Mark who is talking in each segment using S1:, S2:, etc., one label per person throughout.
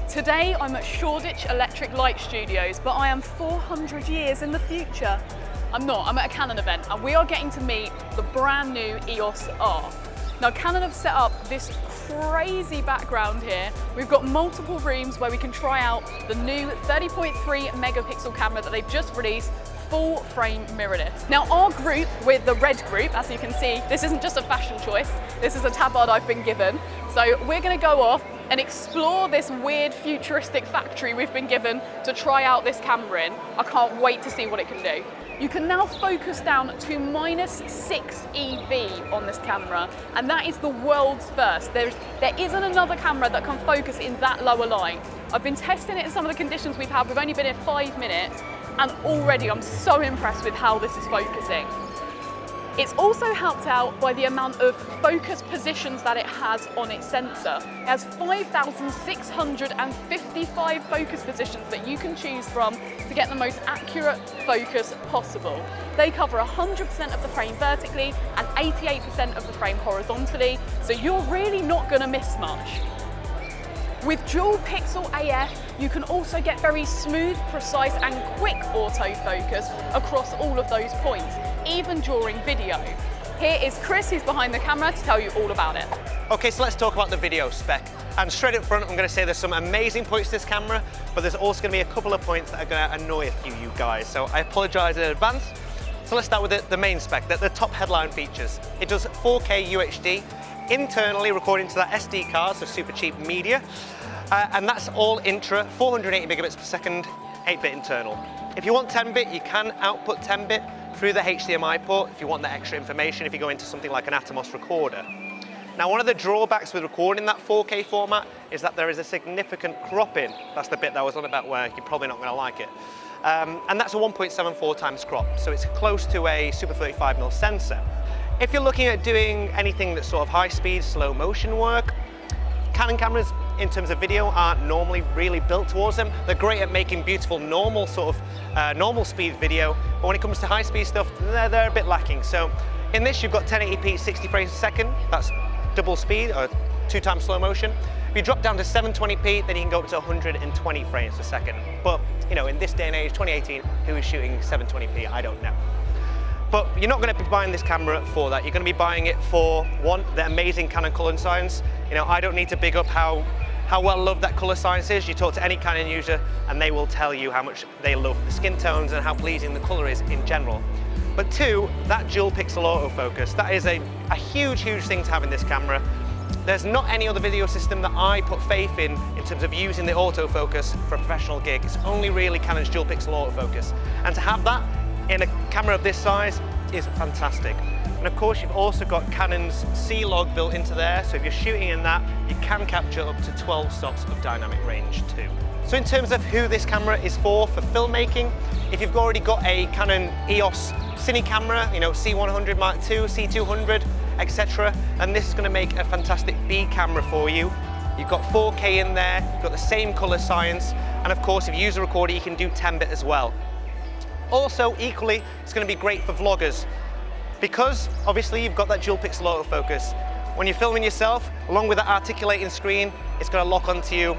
S1: Today I'm at Shoreditch Electric Light Studios, but I am 400 years in the future. I'm not, I'm at a Canon event and we are getting to meet the brand new EOS R. Now Canon have set up this crazy background here. We've got multiple rooms where we can try out the new 30.3 megapixel camera that they've just released, full frame mirrorless. Now our group, with the red group, as you can see, this isn't just a fashion choice, this is a tabard I've been given. So we're gonna go off and explore this weird futuristic factory we've been given to try out this camera in. I can't wait to see what it can do. You can now focus down to -6 EV on this camera, and that is the world's first. There isn't another camera that can focus in that lower line. I've been testing it in some of the conditions we've had. We've only been here 5 minutes, and already I'm so impressed with how this is focusing. It's also helped out by the amount of focus positions that it has on its sensor. It has 5,655 focus positions that you can choose from to get the most accurate focus possible. They cover 100% of the frame vertically and 88% of the frame horizontally, so you're really not going to miss much. With dual pixel AF, you can also get very smooth, precise and quick autofocus across all of those points, even during video. Here is Chris, who's behind the camera, to tell you all about it.
S2: Okay, so let's talk about the video spec. And straight up front, I'm going to say there's some amazing points to this camera, but there's also going to be a couple of points that are going to annoy a few of you guys, so I apologise in advance. So let's start with the main spec, the top headline features. It does 4K UHD, internally recording to that SD card, so super cheap media. And that's all intra, 480 megabits per second, 8-bit internal. If you want 10-bit, you can output 10-bit through the HDMI port if you want that extra information, if you go into something like an Atomos recorder. Now, one of the drawbacks with recording that 4K format is that there is a significant cropping. That's the bit that I was on about where you're probably not going to like it. And that's a 1.74 times crop, so it's close to a Super 35mm sensor. If you're looking at doing anything that's sort of high-speed, slow motion work, Canon cameras, in terms of video, aren't normally really built towards them. They're great at making beautiful normal sort of normal speed video, but when it comes to high speed stuff, they're a bit lacking. So in this, you've got 1080p 60 frames a second. That's double speed, or 2 times slow motion. If you drop down to 720p, then you can go up to 120 frames per second. But you know, in this day and age, 2018, who is shooting 720p? I don't know. But you're not going to be buying this camera for that. You're going to be buying it for, one, the amazing Canon color science. You know, I don't need to big up how well loved that color science is. You talk to any Canon user and they will tell you how much they love the skin tones and how pleasing the color is in general. But two, that dual pixel autofocus, that is a huge, huge thing to have in this camera. There's not any other video system that I put faith in terms of using the autofocus for a professional gig. It's only really Canon's dual pixel autofocus. And to have that in a camera of this size is fantastic. And of course, you've also got Canon's C-Log built into there, so if you're shooting in that, you can capture up to 12 stops of dynamic range too. So in terms of who this camera is for filmmaking, if you've already got a Canon EOS Cine camera, you know, C100 Mark II, C200, etc., and this is going to make a fantastic B camera for you. You've got 4K in there, you've got the same color science, and of course, if you use a recorder, you can do 10-bit as well. Also, equally, it's going to be great for vloggers, because obviously you've got that dual pixel autofocus. When you're filming yourself, along with that articulating screen, it's going to lock onto you.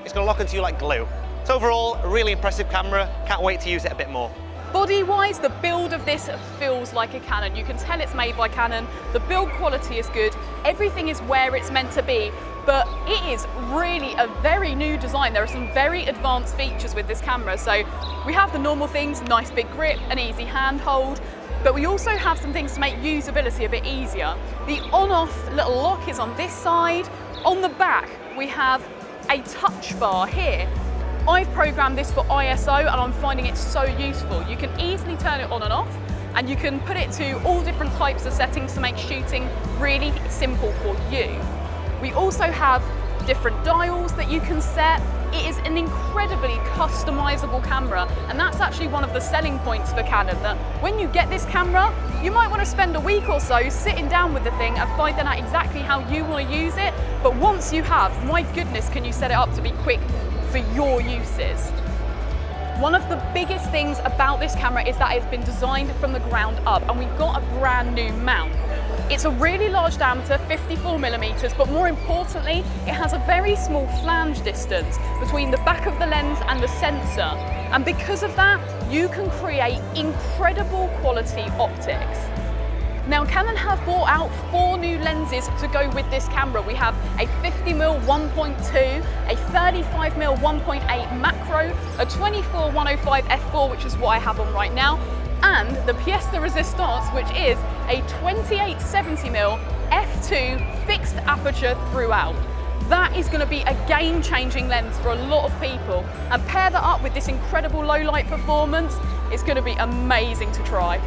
S2: It's going to lock onto you like glue. So overall, a really impressive camera. Can't wait to use it a bit more.
S1: Body-wise, the build of this feels like a Canon. You can tell it's made by Canon. The build quality is good. Everything is where it's meant to be. But it is really a very new design. There are some very advanced features with this camera. So we have the normal things, nice big grip, an easy handhold, but we also have some things to make usability a bit easier. The on-off little lock is on this side. On the back, we have a touch bar here. I've programmed this for ISO and I'm finding it so useful. You can easily turn it on and off, and you can put it to all different types of settings to make shooting really simple for you. We also have different dials that you can set. It is an incredibly customizable camera, and that's actually one of the selling points for Canon, that when you get this camera, you might want to spend a week or so sitting down with the thing and finding out exactly how you want to use it, but once you have, my goodness, can you set it up to be quick for your uses. One of the biggest things about this camera is that it's been designed from the ground up, and we've got a brand new mount. It's a really large diameter, 54mm, but more importantly, it has a very small flange distance between the back of the lens and the sensor. And because of that, you can create incredible quality optics. Now, Canon have brought out 4 new lenses to go with this camera. We have a 50mm 1.2, a 35mm 1.8 macro, a 24-105 f4, which is what I have on right now, and the pièce de résistance, which is a 28-70mm f2 fixed aperture throughout. That is going to be a game-changing lens for a lot of people, and pair that up with this incredible low light performance, it's going to be amazing to try.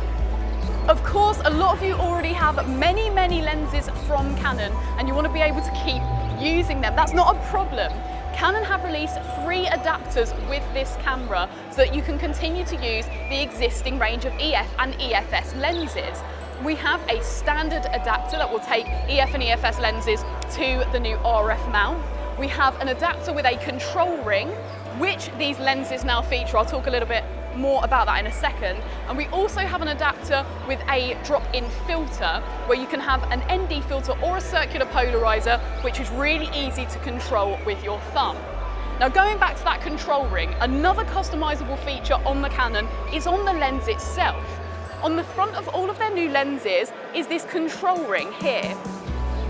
S1: Of course, a lot of you already have many lenses from Canon and you want to be able to keep using them. That's not a problem. Canon have released 3 adapters with this camera so that you can continue to use the existing range of EF and EFS lenses. We have a standard adapter that will take EF and EFS lenses to the new RF mount. We have an adapter with a control ring, which these lenses now feature. I'll talk a little bit more about that in a second. And we also have an adapter with a drop-in filter where you can have an ND filter or a circular polarizer, which is really easy to control with your thumb. Now, going back to that control ring, another customizable feature on the Canon is on the lens itself. On the front of all of their new lenses is this control ring here.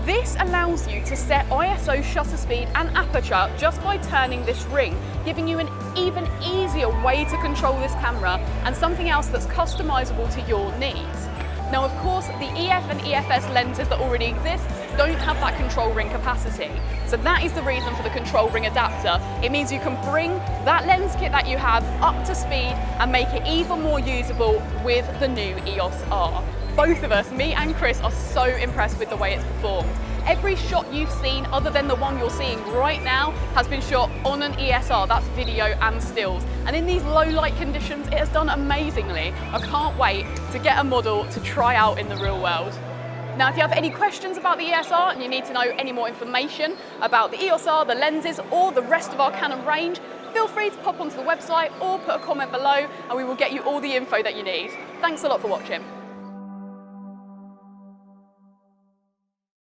S1: This allows you to set ISO, shutter speed and aperture just by turning this ring, giving you an even easier way to control this camera and something else that's customizable to your needs. Now, of course, the EF and EFS lenses that already exist don't have that control ring capacity. So that is the reason for the control ring adapter. It means you can bring that lens kit that you have up to speed and make it even more usable with the new EOS R. Both of us, me and Kriss, are so impressed with the way it's performed. Every shot you've seen, other than the one you're seeing right now, has been shot on an EOS R, that's video and stills. And in these low light conditions, it has done amazingly. I can't wait to get a model to try out in the real world. Now, if you have any questions about the EOS R and you need to know any more information about the EOS R, the lenses, or the rest of our Canon range, feel free to pop onto the website or put a comment below and we will get you all the info that you need. Thanks a lot for watching.